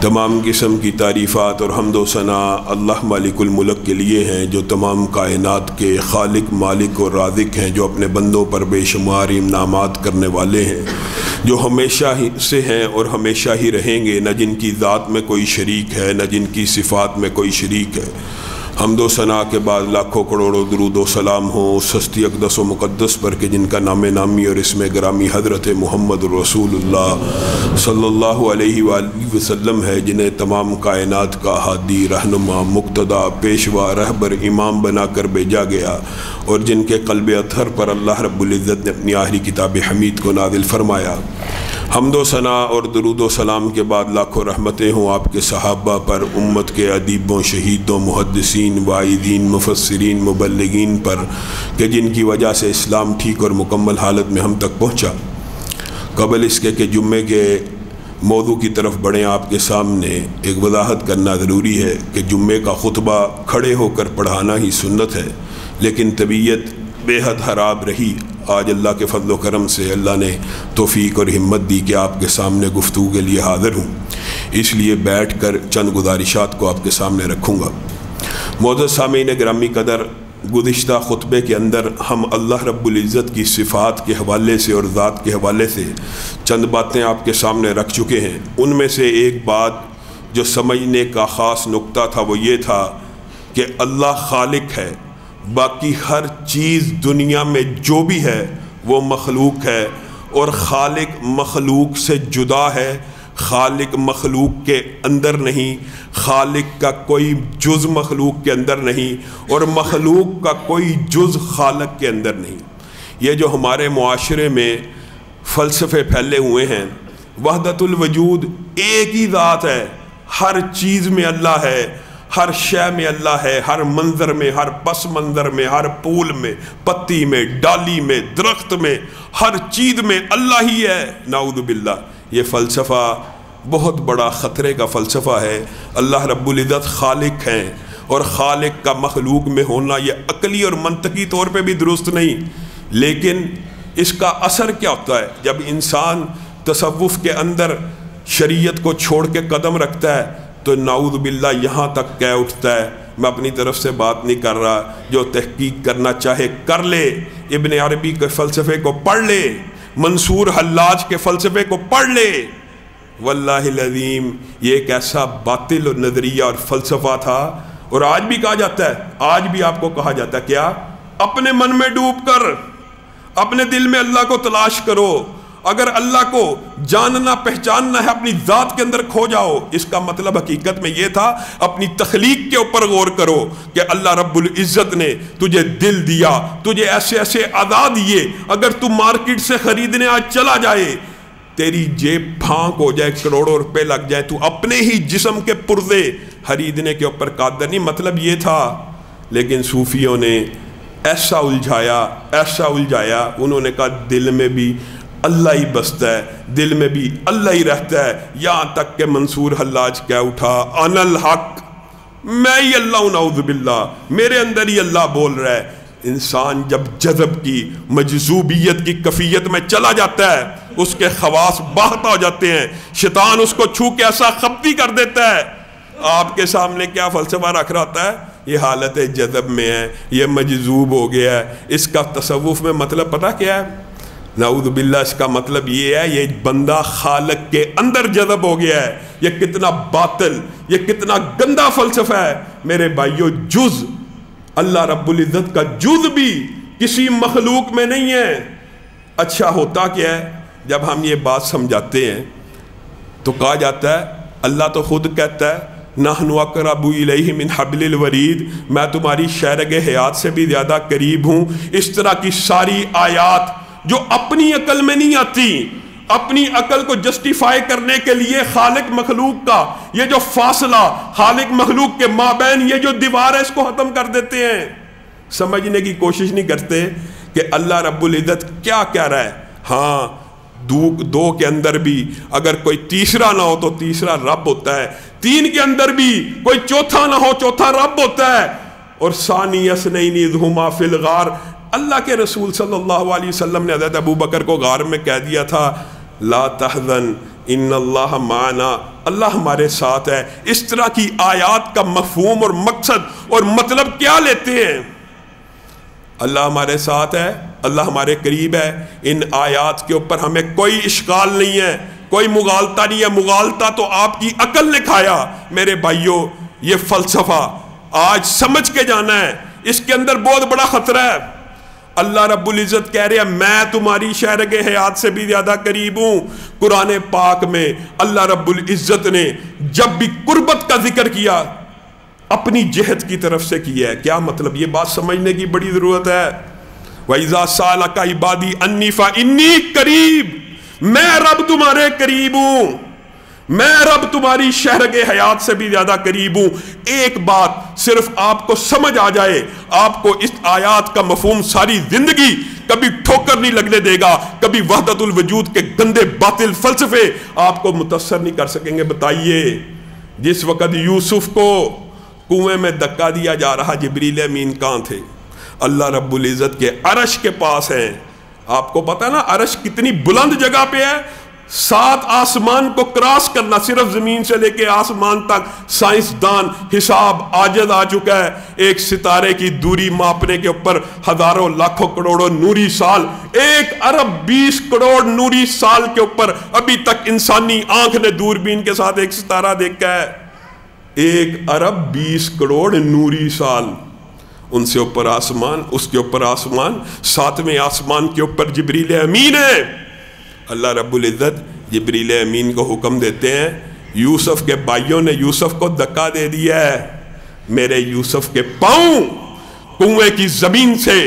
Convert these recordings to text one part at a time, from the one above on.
تمام قسم کی تعریفات اور حمد و ثنا اللہ مالک الملک کے لیے ہیں، جو تمام کائنات کے خالق، مالک اور رازق ہیں، جو اپنے بندوں پر بے شمار انعامات کرنے والے ہیں، جو ہمیشہ ہی سے ہیں اور ہمیشہ ہی رہیں گے، نہ جن کی ذات میں کوئی شریک ہے، نہ جن کی صفات میں کوئی شریک ہے۔ حمد و ثنا کے بعد لاکھوں کروڑوں درود و سلام ہوں اس ہستی اقدس و مقدس پر کہ جن کا نام نامی اور اسم گرامی حضرت محمد رسول اللہ صلی اللہ علیہ وآلہ وسلم ہے، جنہیں تمام کائنات کا ہادی، رہنما، مقتدا، پیشوا، رہبر، امام بنا کر بھیجا گیا، اور جن کے قلب اطہر پر اللہ رب العزت نے اپنی آخری کتاب حمید کو نازل فرمایا۔ حمد و ثنا اور درود و سلام کے بعد لاکھوں رحمتیں ہوں آپ کے صحابہ پر، امت کے ادیبوں، شہیدوں، محدثین، واعظین، مفسرین، مبلغین پر کہ جن کی وجہ سے اسلام ٹھیک اور مکمل حالت میں ہم تک پہنچا۔ قبل اس کے کہ جمعے کے موضوع کی طرف بڑھیں، آپ کے سامنے ایک وضاحت کرنا ضروری ہے کہ جمعے کا خطبہ کھڑے ہو کر پڑھانا ہی سنت ہے، لیکن طبیعت بے حد خراب رہی۔ آج اللہ کے فضل و کرم سے اللہ نے توفیق اور ہمت دی کہ آپ کے سامنے گفتگو کے لیے حاضر ہوں، اس لیے بیٹھ کر چند گزارشات کو آپ کے سامنے رکھوں گا۔ معزز سامعین گرامی قدر، گزشتہ خطبے کے اندر ہم اللہ رب العزت کی صفات کے حوالے سے اور ذات کے حوالے سے چند باتیں آپ کے سامنے رکھ چکے ہیں۔ ان میں سے ایک بات جو سمجھنے کا خاص نقطہ تھا وہ یہ تھا کہ اللہ خالق ہے، باقی ہر چیز دنیا میں جو بھی ہے وہ مخلوق ہے، اور خالق مخلوق سے جدا ہے، خالق مخلوق کے اندر نہیں، خالق کا کوئی جز مخلوق کے اندر نہیں، اور مخلوق کا کوئی جز خالق کے اندر نہیں۔ یہ جو ہمارے معاشرے میں فلسفے پھیلے ہوئے ہیں، وحدت الوجود، ایک ہی ذات ہے، ہر چیز میں اللہ ہے، ہر شے میں اللہ ہے، ہر منظر میں، ہر پس منظر میں، ہر پھول میں، پتی میں، ڈالی میں، درخت میں، ہر چیز میں اللہ ہی ہے، نعوذ باللہ۔ یہ فلسفہ بہت بڑا خطرے کا فلسفہ ہے۔ اللہ رب العزت خالق ہیں، اور خالق کا مخلوق میں ہونا یہ عقلی اور منطقی طور پہ بھی درست نہیں، لیکن اس کا اثر کیا ہوتا ہے جب انسان تصوف کے اندر شریعت کو چھوڑ کے قدم رکھتا ہے تو نعوذ باللہ یہاں تک کہہ اٹھتا ہے۔ میں اپنی طرف سے بات نہیں کر رہا، جو تحقیق کرنا چاہے کر لے، ابن عربی کے فلسفے کو پڑھ لے، منصور حلاج کے فلسفے کو پڑھ لے۔ واللہ العظیم یہ ایک ایسا باطل نظریہ اور فلسفہ تھا، اور آج بھی کہا جاتا ہے، آج بھی آپ کو کہا جاتا ہے کیا؟ اپنے من میں ڈوب کر اپنے دل میں اللہ کو تلاش کرو۔ اگر اللہ کو جاننا پہچاننا ہے، اپنی ذات کے اندر کھو جاؤ۔ اس کا مطلب حقیقت میں یہ تھا اپنی تخلیق کے اوپر غور کرو کہ اللہ رب العزت نے تجھے دل دیا، تجھے ایسے ایسے اعضاء دیے، اگر تو مارکیٹ سے خریدنے آج چلا جائے، تیری جیب پھانک ہو جائے، کروڑوں روپے لگ جائے، تو اپنے ہی جسم کے پرزے خریدنے کے اوپر قادر نہیں۔ مطلب یہ تھا، لیکن صوفیوں نے ایسا الجھایا، انہوں نے کہا دل میں بھی اللہ ہی بستا ہے، دل میں بھی اللہ ہی رہتا ہے، یہاں تک کہ منصور حلاج کہہ اٹھا انا الحق، میں ہی اللہ ہوں، نعوذ باللہ، میرے اندر ہی اللہ بول رہا ہے۔ انسان جب جذب کی، مجذوبیت کی کفیت میں چلا جاتا ہے، اس کے خواص باہتا ہو جاتے ہیں، شیطان اس کو چھو کے ایسا خبتی کر دیتا ہے۔ آپ کے سامنے کیا فلسفہ رکھ رہا ہوتا ہے؟ یہ حالت جذب میں ہے، یہ مجذوب ہو گیا ہے۔ اس کا تصوف میں مطلب پتہ کیا ہے؟ نعوذ باللہ اس کا مطلب یہ ہے یہ بندہ خالق کے اندر جذب ہو گیا ہے۔ یہ کتنا باطل، یہ کتنا گندا فلسفہ ہے میرے بھائیو۔ جز اللہ رب العزت کا جز بھی کسی مخلوق میں نہیں ہے۔ اچھا ہوتا کیا ہے جب ہم یہ بات سمجھاتے ہیں تو کہا جاتا ہے، اللہ تو خود کہتا ہے نحن اقرب الیہ من حبل الورید، میں تمہاری شہرگ حیات سے بھی زیادہ قریب ہوں۔ اس طرح کی ساری آیات جو اپنی عقل میں نہیں آتی، اپنی عقل کو جسٹیفائی کرنے کے لیے خالق مخلوق کا یہ جو فاصلہ، خالق مخلوق کے مابین یہ جو دیوار ہے، اس کو ختم کر دیتے ہیں۔ سمجھنے کی کوشش نہیں کرتے کہ اللہ رب العزت کیا کہہ رہا ہے۔ ہاں، دو کے اندر بھی اگر کوئی تیسرا نہ ہو تو تیسرا رب ہوتا ہے، تین کے اندر بھی کوئی چوتھا نہ ہو چوتھا رب ہوتا ہے۔ اور ثانی اثنین اذ ہما فی الغار، اللہ کے رسول صلی اللہ علیہ وسلم نے حضرت ابو بکر کو غار میں کہہ دیا تھا لا تحزن ان اللہ معنا، اللہ ہمارے ساتھ ہے۔ اس طرح کی آیات کا مفہوم اور مقصد اور مطلب کیا لیتے ہیں؟ اللہ ہمارے ساتھ ہے، اللہ ہمارے قریب ہے، ان آیات کے اوپر ہمیں کوئی اشکال نہیں ہے، کوئی مغالطہ نہیں ہے۔ مغالطہ تو آپ کی عقل نے کھایا۔ میرے بھائیوں، یہ فلسفہ آج سمجھ کے جانا ہے، اس کے اندر بہت بڑا خطرہ ہے۔ اللہ رب العزت کہہ رہے ہیں میں تمہاری شہرگ حیات سے بھی زیادہ قریب ہوں۔ قرآن پاک میں اللہ رب العزت نے جب بھی قربت کا ذکر کیا اپنی جہت کی طرف سے کیا ہے۔ کیا مطلب؟ یہ بات سمجھنے کی بڑی ضرورت ہے۔ وَإِذَا سَأَلَكَ عِبَادِي عَنِّي فَإِنِّي قَرِيبٌ، میں رب تمہارے قریب ہوں، میں رب تمہاری شہرگ حیات سے بھی زیادہ قریب ہوں۔ ایک بات صرف آپ کو سمجھ آ جائے، آپ کو اس آیات کا مفہوم ساری زندگی کبھی ٹھوکر نہیں لگنے دے گا، کبھی وحدت الوجود کے گندے باطل فلسفے آپ کو متاثر نہیں کر سکیں گے۔ بتائیے، جس وقت یوسف کو کنویں میں دھکا دیا جا رہا، جبریل امین کہاں تھے؟ اللہ رب العزت کے عرش کے پاس ہیں۔ آپ کو پتا نا عرش کتنی بلند جگہ پہ ہے؟ 7 آسمان کو کراس کرنا، صرف زمین سے لے کے آسمان تک سائنسدان حساب عاجز آ چکا ہے۔ ایک ستارے کی دوری ماپنے کے اوپر ہزاروں لاکھوں کروڑوں نوری سال، 1 ارب 20 کروڑ نوری سال کے اوپر ابھی تک انسانی آنکھ نے دوربین کے ساتھ ایک ستارہ دیکھا ہے۔ 1 ارب 20 کروڑ نوری سال، ان سے اوپر آسمان، اس کے اوپر آسمان، 7ویں آسمان کے اوپر جبریل امین ہے۔ اللہ رب العزت جبریل امین کو حکم دیتے ہیں، یوسف کے بھائیوں نے یوسف کو دھکا دے دیا ہے، میرے یوسف کے پاؤں کنویں کی زمین سے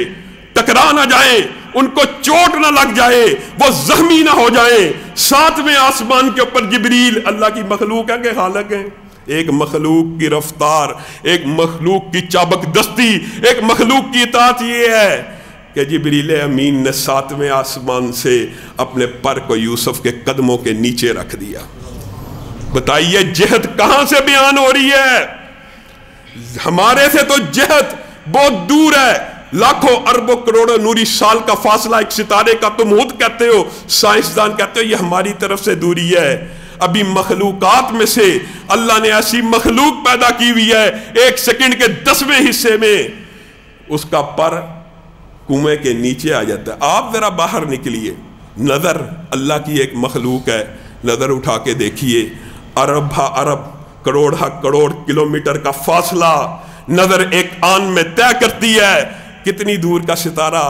ٹکرا نہ جائیں، ان کو چوٹ نہ لگ جائے، وہ زخمی نہ ہو جائیں۔ 7ویں آسمان کے اوپر جبریل اللہ کی مخلوق ہے کہ خالق ہے؟ ایک مخلوق کی رفتار، ایک مخلوق کی چابک دستی، ایک مخلوق کی اطاعت یہ ہے کہ جبریل امین نے 7ویں آسمان سے اپنے پر کو یوسف کے قدموں کے نیچے رکھ دیا۔ بتائیے جہت کہاں سے بیان ہو رہی ہے؟ ہمارے سے تو جہت بہت دور ہے، لاکھوں اربوں کروڑوں نوری سال کا فاصلہ ایک ستارے کا تم خود کہتے ہو، سائنسدان کہتے ہو یہ ہماری طرف سے دوری ہے۔ ابھی مخلوقات میں سے اللہ نے ایسی مخلوق پیدا کی ہوئی ہے، 1 سیکنڈ کے 10ویں حصے میں اس کا پر کنویں کے نیچے آ جاتا ہے۔ آپ ذرا باہر نکلیے، نظر اللہ کی ایک مخلوق ہے، نظر اٹھا کے دیکھیے، ارب ہا ارب، کروڑ ہا کروڑ کلومیٹر کا فاصلہ نظر ایک آن میں طے کرتی ہے۔ کتنی دور کا ستارہ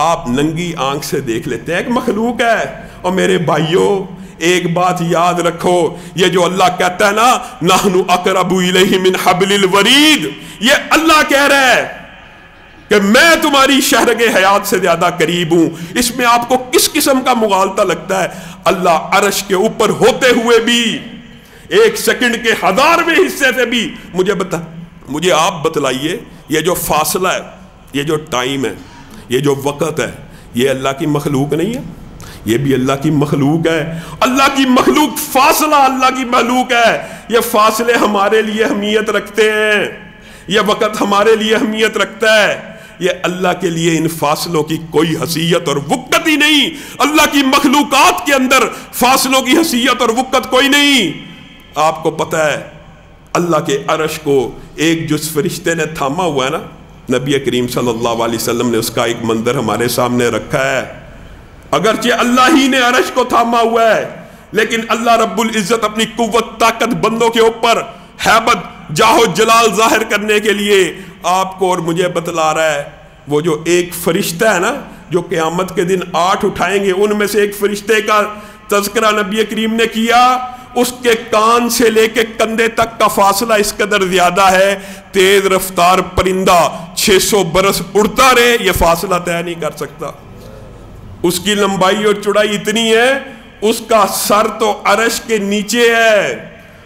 آپ ننگی آنکھ سے دیکھ لیتے ہیں، ایک مخلوق ہے۔ اور میرے بھائیوں ایک بات یاد رکھو، یہ جو اللہ کہتا ہے نا نحن اقرب الیہ من حبل الورید، یہ اللہ کہہ رہا ہے کہ میں تمہاری شہرگ حیات سے زیادہ قریب ہوں۔ اس میں آپ کو کس قسم کا مغالطہ لگتا ہے؟ اللہ عرش کے اوپر ہوتے ہوئے بھی 1 سیکنڈ کے 1000ویں حصے سے بھی مجھے آپ بتلائیے، یہ جو فاصلہ ہے، یہ جو ٹائم ہے، یہ جو وقت ہے، یہ اللہ کی مخلوق نہیں ہے؟ یہ بھی اللہ کی مخلوق ہے۔ اللہ کی مخلوق، فاصلہ اللہ کی مخلوق ہے۔ یہ فاصلے ہمارے لیے اہمیت رکھتے ہیں، یہ وقت ہمارے لیے اہمیت رکھتا ہے۔ یہ اللہ کے لیے ان فاصلوں کی کوئی حیثیت اور وقت ہی نہیں۔ اللہ کی مخلوقات کے اندر فاصلوں کی حیثیت اور وقت کوئی نہیں۔ آپ کو پتہ ہے اللہ کے عرش کو ایک جس فرشتے نے تھاما ہوا ہے نا، نبی کریم صلی اللہ علیہ وسلم نے اس کا ایک منظر ہمارے سامنے رکھا ہے۔ اگرچہ اللہ ہی نے عرش کو تھاما ہوا ہے، لیکن اللہ رب العزت اپنی قوت طاقت بندوں کے اوپر ہیبت جاہ و جلال ظاہر کرنے کے لیے آپ کو اور مجھے بتلا رہا ہے۔ وہ جو ایک فرشتہ ہے نا جو قیامت کے دن 8 اٹھائیں گے، ان میں سے ایک فرشتے کا تذکرہ نبی کریم نے کیا، اس کے کان سے لے کے کندھے تک کا فاصلہ اس قدر زیادہ ہے، تیز رفتار پرندہ 600 برس اڑتا رہے یہ فاصلہ طے نہیں کر سکتا۔ اس کی لمبائی اور چوڑائی اتنی ہے، اس کا سر تو عرش کے نیچے ہے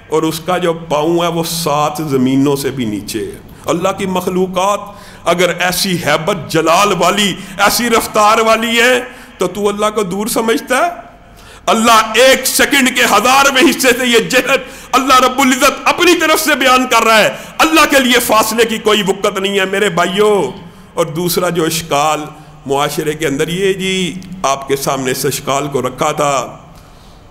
اور اس کا جو پاؤں ہے وہ 7 زمینوں سے بھی نیچے ہے۔ اللہ کی مخلوقات اگر ایسی ہیبت جلال والی، ایسی رفتار والی ہے تو اللہ کو دور سمجھتا ہے؟ اللہ 1 سیکنڈ کے 1000ویں حصے سے یہ جہت اللہ رب العزت اپنی طرف سے بیان کر رہا ہے۔ اللہ کے لیے فاصلے کی کوئی وقت نہیں ہے میرے بھائیوں۔ اور دوسرا جو اشکال معاشرے کے اندر، یہ جی آپ کے سامنے اس اشکال کو رکھا تھا،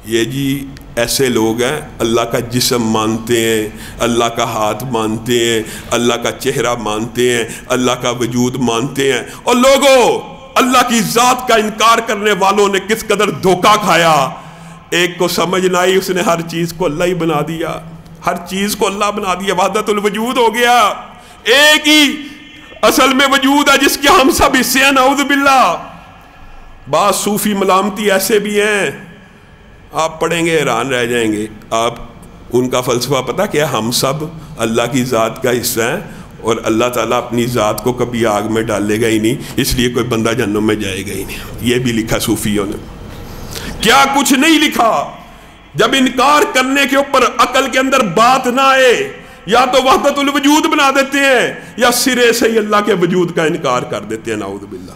یہ جی ایسے لوگ ہیں اللہ کا جسم مانتے ہیں، اللہ کا ہاتھ مانتے ہیں، اللہ کا چہرہ مانتے ہیں، اللہ کا وجود مانتے ہیں، اور لوگوں اللہ کی ذات کا انکار کرنے والوں نے کس قدر دھوکہ کھایا۔ ایک کو سمجھ نہ آئی، اس نے ہر چیز کو اللہ ہی بنا دیا، ہر چیز کو اللہ بنا دیا، وحدت الوجود ہو گیا۔ ایک ہی اصل میں وجود ہے جس کے ہم سب حصے ہیں، نعوذ باللہ۔ بعض صوفی ملامتی ایسے بھی ہیں، آپ پڑھیں گے حیران رہ جائیں گے۔ آپ ان کا فلسفہ پتہ کیا؟ ہم سب اللہ کی ذات کا حصہ ہیں، اور اللہ تعالیٰ اپنی ذات کو کبھی آگ میں ڈالے گا ہی نہیں، اس لیے کوئی بندہ جہنم میں جائے گا ہی نہیں۔ یہ بھی لکھا صوفیوں نے، کیا کچھ نہیں لکھا۔ جب انکار کرنے کے اوپر عقل کے اندر بات نہ آئے، یا تو وحدت الوجود بنا دیتے ہیں یا سرے سے ہی اللہ کے وجود کا انکار کر دیتے ہیں، نعوذ باللہ۔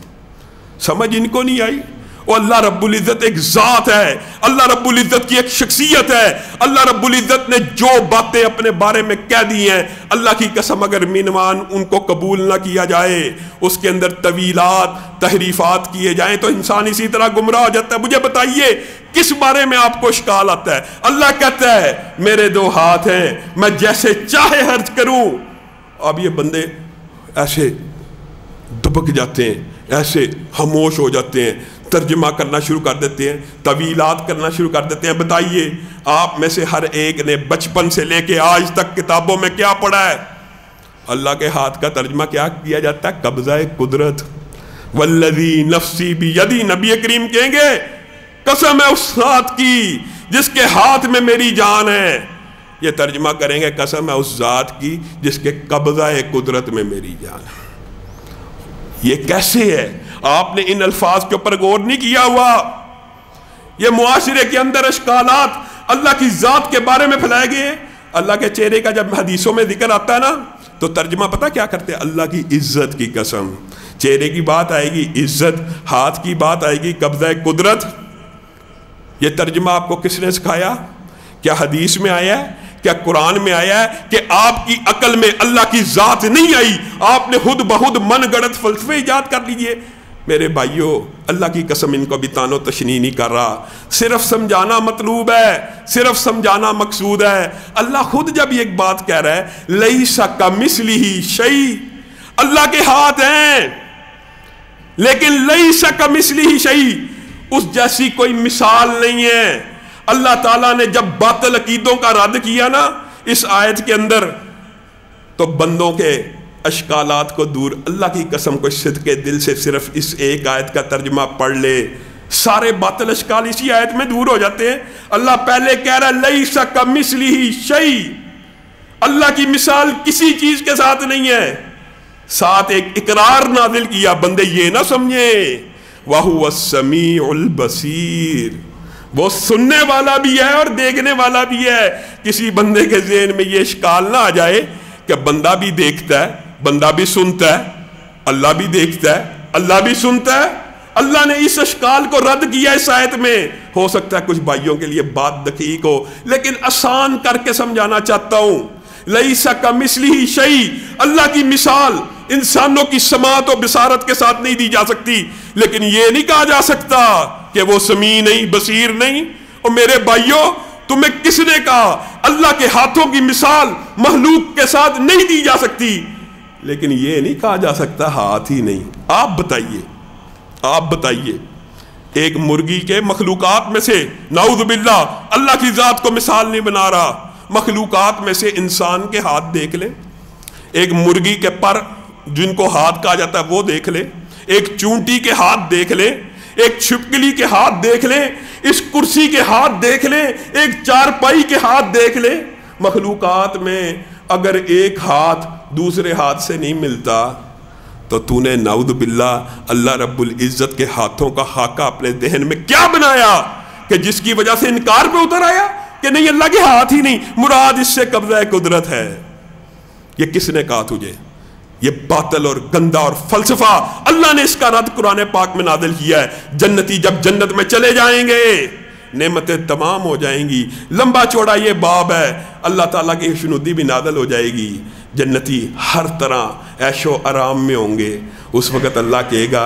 سمجھ ان کو نہیں آئی؟ وہ اللہ رب العزت ایک ذات ہے، اللہ رب العزت کی ایک شخصیت ہے۔ اللہ رب العزت نے جو باتیں اپنے بارے میں کہہ دی ہیں، اللہ کی قسم اگر مینوان ان کو قبول نہ کیا جائے، اس کے اندر طویلات تحریفات کیے جائیں، تو انسان اسی طرح گمراہ ہو جاتا ہے۔ مجھے بتائیے کس بارے میں آپ کو اشکال آتا ہے؟ اللہ کہتا ہے میرے دو ہاتھ ہیں، میں جیسے چاہے خرچ کروں۔ اب یہ بندے ایسے دبک جاتے ہیں، ایسے خاموش ہو جاتے ہیں، ترجمہ کرنا شروع کر دیتے ہیں، طویلات کرنا شروع کر دیتے ہیں۔ بتائیے آپ میں سے ہر ایک نے بچپن سے لے کے آج تک کتابوں میں کیا پڑھا ہے؟ اللہ کے ہاتھ کا ترجمہ کیا کیا جاتا ہے؟ قبضہ قدرت۔ والذی نفسی بیدی، نبی کریم کہیں گے قسم ہے اس ذات کی جس کے ہاتھ میں میری جان ہے۔ یہ ترجمہ کریں گے قسم ہے اس ذات کی جس کے قبضہ قدرت میں میری جان ہے۔ یہ کیسے ہے؟ آپ نے ان الفاظ کے اوپر غور نہیں کیا ہوا۔ یہ معاشرے کے اندر اشکالات اللہ کی ذات کے بارے میں پھیلائے گئے۔ اللہ کے چہرے کا جب حدیثوں میں ذکر آتا ہے نا، تو ترجمہ پتہ کیا کرتے ہیں؟ اللہ کی عزت کی قسم۔ چہرے کی بات آئے گی عزت، ہاتھ کی بات آئے گی قبضہ قدرت۔ یہ ترجمہ آپ کو کس نے سکھایا؟ کیا حدیث میں آیا ہے؟ کیا قرآن میں آیا ہے؟ کہ آپ کی عقل میں اللہ کی ذات نہیں آئی، آپ نے خود بخود من گڑت فلسفے ایجاد کر لیجئے۔ میرے بھائیوں اللہ کی قسم ان کو بھی تانو تشنیع نہیں کر رہا، صرف سمجھانا مطلوب ہے، صرف سمجھانا مقصود ہے۔ اللہ خود جب یہ ایک بات کہہ رہا ہے لیس کمثلہ شیء، اللہ کے ہاتھ ہیں لیکن لیس کمثلہ شیء، اس جیسی کوئی مثال نہیں ہے۔ اللہ تعالیٰ نے جب باطل عقیدوں کا رد کیا نا اس آیت کے اندر، تو بندوں کے اشکالات کو دور، اللہ کی قسم کو صدق کے دل سے صرف اس ایک آیت کا ترجمہ پڑھ لے، سارے باطل اشکال اسی آیت میں دور ہو جاتے ہیں۔ اللہ پہلے کہہ رہا ہے لیس کمثلہ شیء، اللہ کی مثال کسی چیز کے ساتھ نہیں ہے، ساتھ ایک اقرار نازل کیا، بندے یہ نہ سمجھیں وَهُوَ السَّمِيعُ الْبَصِيرُ، وہ سننے والا بھی ہے اور دیکھنے والا بھی ہے۔ کسی بندے کے ذہن میں یہ اشکال نہ آ جائے کہ بندہ بھی دیکھتا ہے، بندہ بھی سنتا ہے، اللہ بھی دیکھتا ہے، اللہ بھی سنتا ہے۔ اللہ نے اس اشکال کو رد کیا اس آیت میں۔ ہو سکتا ہے کچھ بھائیوں کے لیے بات دقیق ہو، لیکن آسان کر کے سمجھانا چاہتا ہوں۔ لیس کمثلہ شیء، اللہ کی مثال انسانوں کی سماعت و بصارت کے ساتھ نہیں دی جا سکتی، لیکن یہ نہیں کہا جا سکتا کہ وہ سمیع نہیں، بصیر نہیں۔ اور میرے بھائیوں تمہیں کس نے کہا اللہ کے ہاتھوں کی مثال مخلوق کے ساتھ نہیں دی جا سکتی، لیکن یہ نہیں کہا جا سکتا ہاتھ ہی نہیں۔ آپ بتائیے ایک مرغی کے مخلوقات میں سے، نعوذ باللہ اللہ کی ذات کو مثال نہیں بنا رہا، مخلوقات میں سے انسان کے ہاتھ دیکھ لیں، ایک مرغی کے پر جن کو ہاتھ کہا جاتا ہے وہ دیکھ لیں، ایک چونٹی کے ہاتھ دیکھ لیں، ایک چھپکلی کے ہاتھ دیکھ لیں، اس کرسی کے ہاتھ دیکھ لیں، ایک چارپائی کے ہاتھ دیکھ لیں۔ مخلوقات میں اگر ایک ہاتھ دوسرے ہاتھ سے نہیں ملتا تو تو نے نعوذ باللہ اللہ رب العزت کے ہاتھوں کا خاکہ اپنے ذہن میں کیا بنایا کہ جس کی وجہ سے انکار پہ اتر آیا کہ نہیں اللہ کے ہاتھ ہی نہیں، مراد اس سے قبضہ قدرت ہے۔ یہ کس نے کہا تجھے؟ یہ باطل اور گندا اور فلسفہ اللہ نے اس کا رد قرآن پاک میں نازل کیا ہے۔ جنتی جب جنت میں چلے جائیں گے نعمتیں تمام ہو جائیں گی، لمبا چوڑا یہ باب ہے، اللہ تعالیٰ کی خوشنودی بھی نازل ہو جائے گی، جنتی ہر طرح عیش و آرام میں ہوں گے۔ اس وقت اللہ کہے گا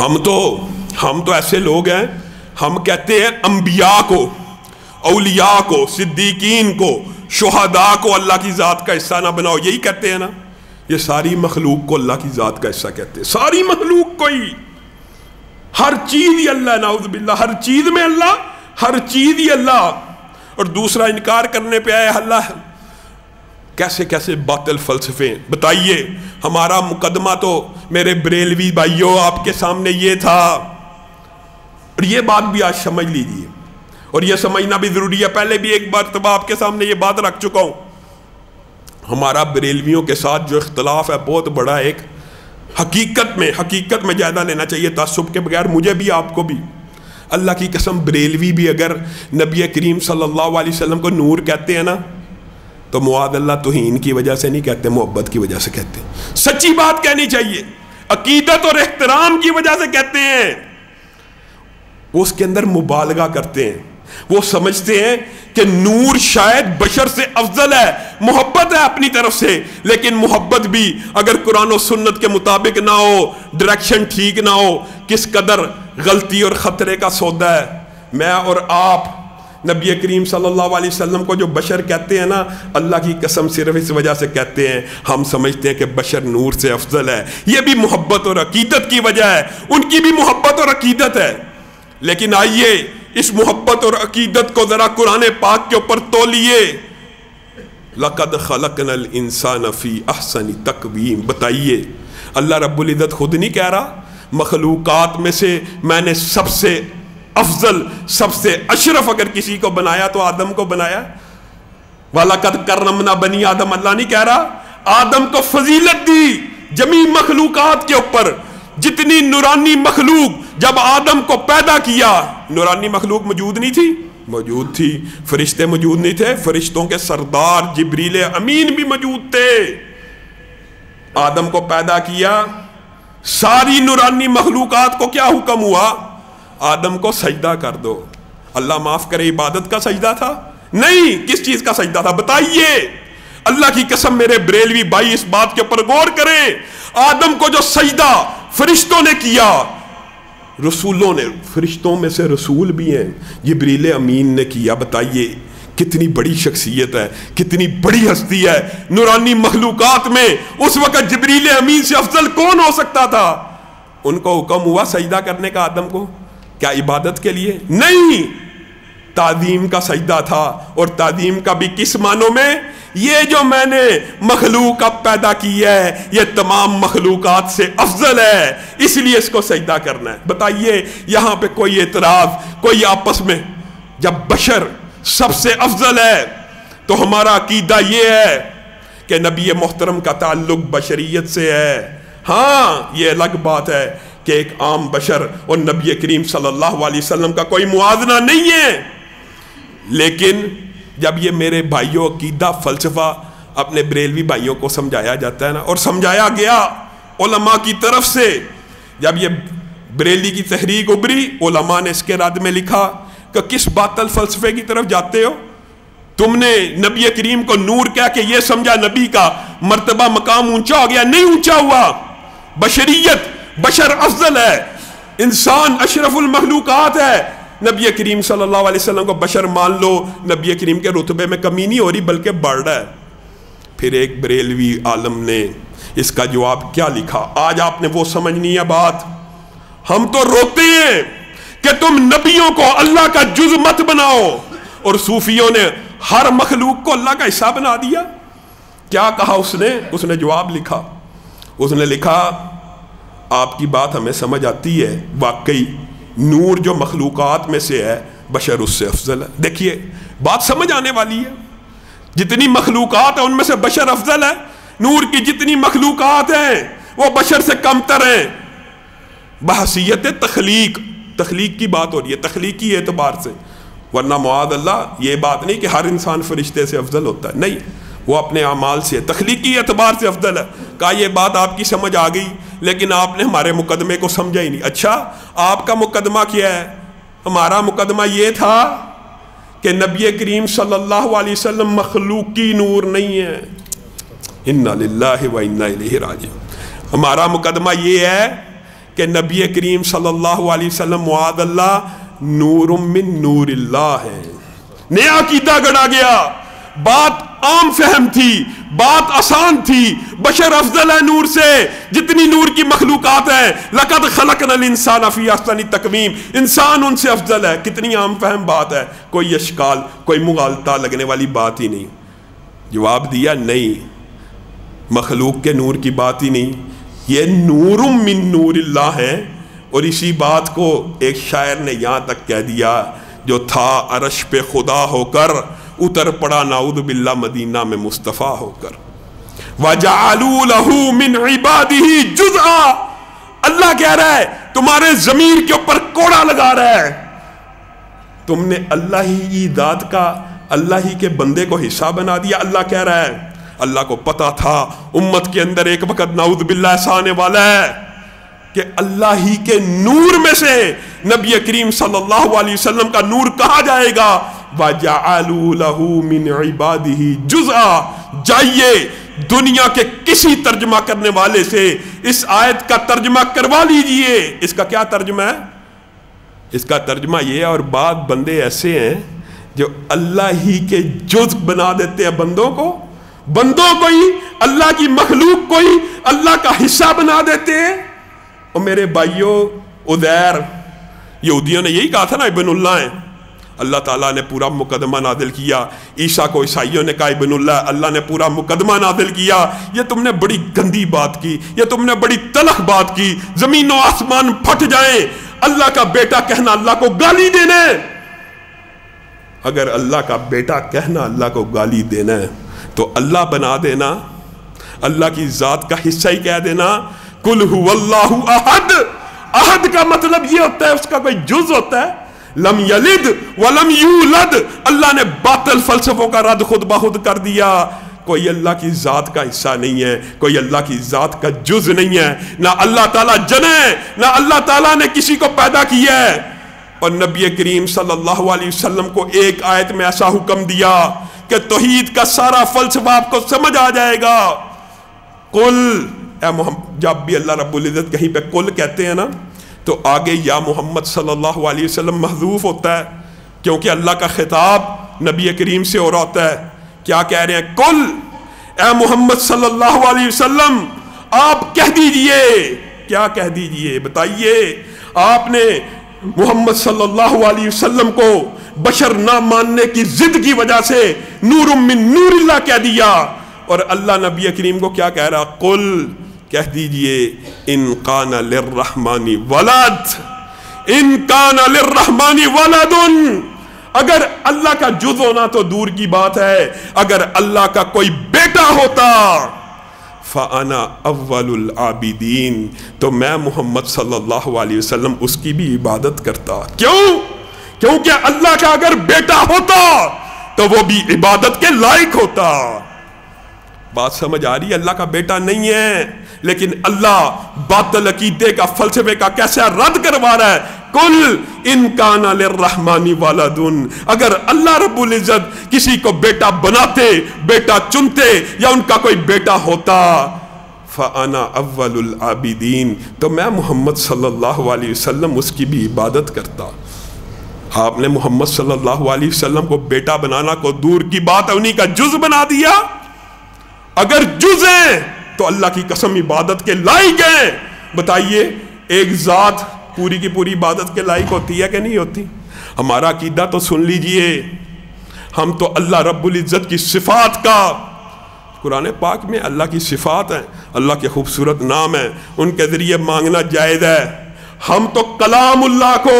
ہم تو ایسے لوگ ہیں، ہم کہتے ہیں انبیاء کو، اولیاء کو، صدیقین کو، شہداء کو اللہ کی ذات کا حصہ نہ بناؤ، یہی کہتے ہیں نا؟ یہ ساری مخلوق کو اللہ کی ذات کا حصہ کہتے ہیں، ساری مخلوق کو ہی، ہر چیز ہی اللہ، نعوذ باللہ، ہر چیز میں اللہ، ہر چیز ہی اللہ، اور دوسرا انکار کرنے پہ آئے اللہ۔ کیسے کیسے باطل فلسفے ہیں، بتائیے۔ ہمارا مقدمہ تو میرے بریلوی بھائیوں آپ کے سامنے یہ تھا، اور یہ بات بھی آج سمجھ لیجیے، اور یہ سمجھنا بھی ضروری ہے، پہلے بھی ایک مرتبہ آپ کے سامنے یہ بات رکھ چکا ہوں۔ ہمارا بریلویوں کے ساتھ جو اختلاف ہے بہت بڑا، ایک حقیقت میں جائزہ لینا چاہیے تعصب کے بغیر، مجھے بھی آپ کو بھی۔ اللہ کی قسم بریلوی بھی اگر نبی کریم صلی اللہ علیہ وسلم کو نور کہتے ہیں نا تو معاذ اللہ توہین کی وجہ سے نہیں کہتے، محبت کی وجہ سے کہتے ہیں۔ سچی بات کہنی چاہیے، عقیدت اور احترام کی وجہ سے کہتے ہیں۔ وہ اس کے اندر مبالغہ کرتے ہیں، وہ سمجھتے ہیں کہ نور شاید بشر سے افضل ہے، محبت ہے اپنی طرف سے، لیکن محبت بھی اگر قرآن و سنت کے مطابق نہ ہو، ڈائریکشن ٹھیک نہ ہو، کس قدر غلطی اور خطرے کا سودا ہے۔ میں اور آپ نبی کریم صلی اللہ علیہ وسلم کو جو بشر کہتے ہیں نا، اللہ کی قسم صرف اس وجہ سے کہتے ہیں، ہم سمجھتے ہیں کہ بشر نور سے افضل ہے۔ یہ بھی محبت اور عقیدت کی وجہ ہے، ان کی بھی محبت اور عقیدت ہے۔ لیکن آئیے اس محبت اور عقیدت کو ذرا قرآن پاک کے اوپر تولیے۔ لَقَدْ خَلَقْنَا الْإِنسَانَ فِي أَحْسَنِ تَقْوِيمٍ۔ بتائیے، اللہ رب العزت خود نہیں کہہ رہا مخلوقات میں سے میں نے سب سے افضل، سب سے اشرف اگر کسی کو بنایا تو آدم کو بنایا؟ وَلَقَدْ كَرَّمْنَا بَنِي آدم، اللہ نہیں کہہ رہا آدم کو فضیلت دی جمیع مخلوقات کے اوپر؟ جتنی نورانی مخلوق جب آدم کو پیدا کیا، نورانی مخلوق موجود نہیں تھی؟ موجود تھی۔ فرشتے موجود نہیں تھے؟ فرشتوں کے سردار جبریل امین بھی موجود تھے۔ آدم کو پیدا کیا، ساری نورانی مخلوقات کو کیا حکم ہوا؟ آدم کو سجدہ کر دو۔ اللہ معاف کرے، عبادت کا سجدہ تھا؟ نہیں۔ کس چیز کا سجدہ تھا بتائیے؟ اللہ کی قسم میرے بریلوی بھائی اس بات کے اوپر غور کریں، آدم کو جو سجدہ فرشتوں نے کیا، رسولوں نے، فرشتوں میں سے رسول بھی ہیں، جبریل امین نے کیا، بتائیے کتنی بڑی شخصیت ہے، کتنی بڑی ہستی ہے نورانی مخلوقات میں۔ اس وقت جبریل امین سے افضل کون ہو سکتا تھا؟ ان کو حکم ہوا سجدہ کرنے کا آدم کو، کیا عبادت کے لیے؟ نہیں، تعظیم کا سجدہ تھا۔ اور تعظیم کا بھی کس معنوں میں؟ یہ جو میں نے مخلوق اب پیدا کی ہے یہ تمام مخلوقات سے افضل ہے، اس لیے اس کو سجدہ کرنا ہے۔ بتائیے یہاں پہ کوئی اعتراض، کوئی آپس میں؟ جب بشر سب سے افضل ہے تو ہمارا عقیدہ یہ ہے کہ نبی محترم کا تعلق بشریت سے ہے۔ ہاں یہ الگ بات ہے کہ ایک عام بشر اور نبی کریم صلی اللہ علیہ وسلم کا کوئی موازنہ نہیں ہے، لیکن جب یہ میرے بھائیوں عقیدہ فلسفہ اپنے بریلوی بھائیوں کو سمجھایا جاتا ہے نا، اور سمجھایا گیا علماء کی طرف سے، جب یہ بریلی کی تحریک ابھری، علماء نے اس کے رد میں لکھا کہ کس باطل فلسفے کی طرف جاتے ہو؟ تم نے نبی کریم کو نور کہہ کے یہ سمجھا نبی کا مرتبہ مقام اونچا ہو گیا؟ نہیں اونچا ہوا۔ بشریت، بشر افضل ہے، انسان اشرف المخلوقات ہے۔ نبی کریم صلی اللہ علیہ وسلم کو بشر مان لو، نبی کریم کے رتبے میں کمی نہیں ہو رہی بلکہ بڑھ رہا ہے۔ پھر ایک بریلوی عالم نے اس کا جواب کیا لکھا؟ آج آپ نے وہ سمجھنی ہے بات۔ ہم تو روتے ہیں کہ تم نبیوں کو اللہ کا جز مت بناؤ، اور صوفیوں نے ہر مخلوق کو اللہ کا حصہ بنا دیا۔ کیا کہا اس نے جواب لکھا، اس نے لکھا آپ کی بات ہمیں سمجھ آتی ہے، واقعی نور جو مخلوقات میں سے ہے بشر اس سے افضل ہے۔ دیکھیے بات سمجھ آنے والی ہے، جتنی مخلوقات ہیں ان میں سے بشر افضل ہے، نور کی جتنی مخلوقات ہیں وہ بشر سے کم تر ہیں بحیثیت تخلیق کی بات ہو رہی ہے، تخلیقی اعتبار سے، ورنہ معاذ اللہ یہ بات نہیں کہ ہر انسان فرشتے سے افضل ہوتا ہے، نہیں، وہ اپنے اعمال سے تخلیقی اعتبار سے افضل ہے۔ کہا یہ بات آپ کی سمجھ آ گئی، لیکن آپ نے ہمارے مقدمے کو سمجھا ہی نہیں۔ اچھا آپ کا مقدمہ کیا ہے؟ ہمارا مقدمہ یہ تھا کہ نبی کریم صلی اللہ علیہ وسلم مخلوقی نور نہیں ہے۔ انا للہ و انا الیہ راجعون۔ ہمارا مقدمہ یہ ہے کہ نبی کریم صلی اللہ علیہ وسلم معاذ اللہ نور من نور اللہ ہے. نیا عقیدہ گڑا گیا. بات عام فہم تھی, بات آسان تھی. بشر افضل ہے نور سے جتنی نور کی مخلوقات ہیں. لقد خلقنا الانسان فی احسن تقویم, انسان ان سے افضل ہے. کتنی عام فہم بات ہے, کوئی اشکال, کوئی مغالطہ لگنے والی بات ہی نہیں. جواب دیا نہیں, مخلوق کے نور کی بات ہی نہیں, یہ نور من نور اللہ ہے. اور اسی بات کو ایک شاعر نے یہاں تک کہہ دیا, جو تھا عرش پہ خدا ہو کر اتر پڑا نعوذ باللہ مدینہ میں مصطفیٰ ہو کر. وَجَعَلُوا لَهُ مِنْ عِبَادِهِ جُزْءًا, اللہ کہہ رہا ہے تمہارے ضمیر کے اوپر کوڑا لگا رہا ہے. تم نے اللہ ہی کی ذات کا, اللہ ہی کے بندے کو حصہ بنا دیا. اللہ کہہ رہا ہے اللہ کو پتا تھا امت کے اندر ایک وقت نعوذ باللہ ایسا آنے والا ہے کہ اللہ ہی کے نور میں سے نبی کریم صلی اللہ علیہ وسلم کا نور کہا جائے گا. وَجَعَلُوا لَهُ مِنْ عِبَادِهِ جُزْءًا. جائیے دنیا کے کسی ترجمہ کرنے والے سے اس آیت کا ترجمہ کروا لیجئے. اس کا کیا ترجمہ ہے؟ اس کا ترجمہ یہ ہے, اور بعض بندے ایسے ہیں جو اللہ ہی کے جز بنا دیتے ہیں بندوں کو ہی, اللہ کی مخلوق کو ہی اللہ کا حصہ بنا دیتے ہیں. اور میرے بھائیوں, عزیر یہودیوں نے یہی کہا تھا نا ابن اللہ ہیں. اللہ تعالیٰ نے پورا مقدمہ نازل کیا. عیسیٰ کو عیسائیوں نے کہا ابن اللہ, اللہ نے پورا مقدمہ نازل کیا. یہ تم نے بڑی گندی بات کی, یہ تم نے بڑی تلخ بات کی, زمین و آسمان پھٹ جائیں. اللہ کا بیٹا کہنا اللہ کو گالی دینا ہے. اگر اللہ کا بیٹا کہنا اللہ کو گالی دینا ہے تو اللہ بنا دینا, اللہ کی ذات کا حصہ ہی کہہ دینا. قل هو اللہ احد. احد کا مطلب یہ ہوتا ہے اس کا کوئی جز ہوتا ہے. لم یلد ولم یولد. اللہ نے باطل فلسفوں کا رد خود بخود کر دیا. کوئی اللہ کی ذات کا حصہ نہیں ہے, کوئی اللہ کی ذات کا جز نہیں ہے. نہ اللہ تعالیٰ جنے, نہ اللہ تعالیٰ نے کسی کو پیدا کیا ہے. اور نبی کریم صلی اللہ علیہ وسلم کو ایک آیت میں ایسا حکم دیا کہ توحید کا سارا فلسفہ آپ کو سمجھ آ جائے گا. قل, اے محمد, جب بھی اللہ رب العزت کہیں پہ قل کہتے ہیں نا تو آگے یا محمد صلی اللہ علیہ وسلم محذوف ہوتا ہے, کیونکہ اللہ کا خطاب نبی کریم سے ہو رہا ہوتا ہے. کیا کہہ رہے ہیں؟ قل, اے محمد صلی اللہ علیہ وسلم آپ کہہ دیجئے. کیا کہہ دیجئے؟ بتائیے. آپ نے محمد صلی اللہ علیہ وسلم کو بشر نہ ماننے کی ضد کی وجہ سے نور من نور اللہ کہہ دیا. اور اللہ نبی کریم کو کیا کہہ رہا؟ قل, کہہ دیجئے ان کان للرحمن ولد, ان کان للرحمن ولد. اگر اللہ کا جز ہونا تو دور کی بات ہے, اگر اللہ کا کوئی بیٹا ہوتا فَأَنَا أَوَّلُ الْعَابِدِينَ, تو میں محمد صلی اللہ علیہ وسلم اس کی بھی عبادت کرتا. کیوں؟ کیونکہ اللہ کا اگر بیٹا ہوتا تو وہ بھی عبادت کے لائق ہوتا. بات سمجھ آ رہی ہے؟ اللہ کا بیٹا نہیں ہے, لیکن اللہ باطل عقیدے کا, فلسفے کا کیسا رد کروا رہا ہے. قل ان کان للرحمن ولد. اگر اللہ رب العزت کسی کو بیٹا بناتے, بیٹا چنتے, یا ان کا کوئی بیٹا ہوتا, فانا اول العابدین, تو میں محمد صلی اللہ علیہ وسلم اس کی بھی عبادت کرتا. آپ نے محمد صلی اللہ علیہ وسلم کو بیٹا بنانا کو دور کی بات ہے, انہی کا جز بنا دیا. اگر جز ہیں تو اللہ کی قسم عبادت کے لائق ہیں. بتائیے ایک ذات پوری کی پوری عبادت کے لائق ہوتی ہے کہ نہیں ہوتی؟ ہمارا عقیدہ تو سن لیجئے. ہم تو اللہ رب العزت کی صفات کا, قرآن پاک میں اللہ کی صفات ہیں, اللہ کے خوبصورت نام ہیں, ان کے ذریعے مانگنا جائز ہے. ہم تو کلام اللہ کو,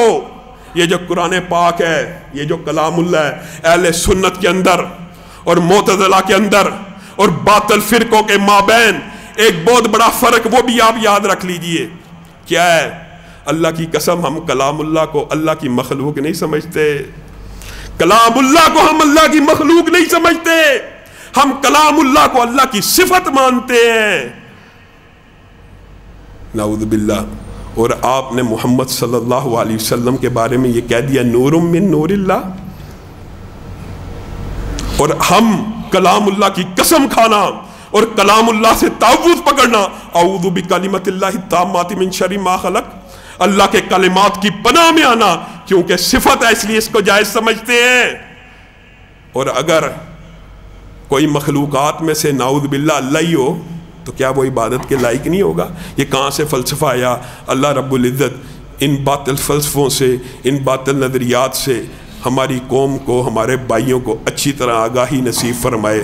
یہ جو قرآن پاک ہے, یہ جو کلام اللہ ہے, اہل سنت کے اندر اور معتزلہ کے اندر اور باطل فرقوں کے مابین ایک بہت بڑا فرق, وہ بھی آپ یاد رکھ لیجئے. کیا ہے؟ اللہ کی قسم ہم کلام اللہ کو اللہ کی مخلوق نہیں سمجھتے. کلام اللہ کو ہم اللہ کی مخلوق نہیں سمجھتے, ہم کلام اللہ کو اللہ کی صفت مانتے ہیں. نعوذ باللہ. اور آپ نے محمد صلی اللہ علیہ وسلم کے بارے میں یہ کہہ دیا نور من نور اللہ. اور ہم کلام اللہ کی قسم کھانا, اور کلام اللہ سے تعوذ پکڑنا، اعوذ بکلمات اللہ التامات من شر ما خلق، اللہ کے کلمات کی پناہ میں آنا، کیونکہ صفت ہے اس لیے اس کو جائز سمجھتے ہیں۔ اور اگر کوئی مخلوقات میں سے نعوذ باللہ اللہ ہی ہو تو کیا وہ عبادت کے لائق نہیں ہوگا؟ یہ کہاں سے فلسفہ آیا؟ اللہ رب العزت ان باطل فلسفوں سے، ان باطل نظریات سے ہماری قوم کو، ہمارے بھائیوں کو اچھی طرح آگاہی نصیب فرمائے۔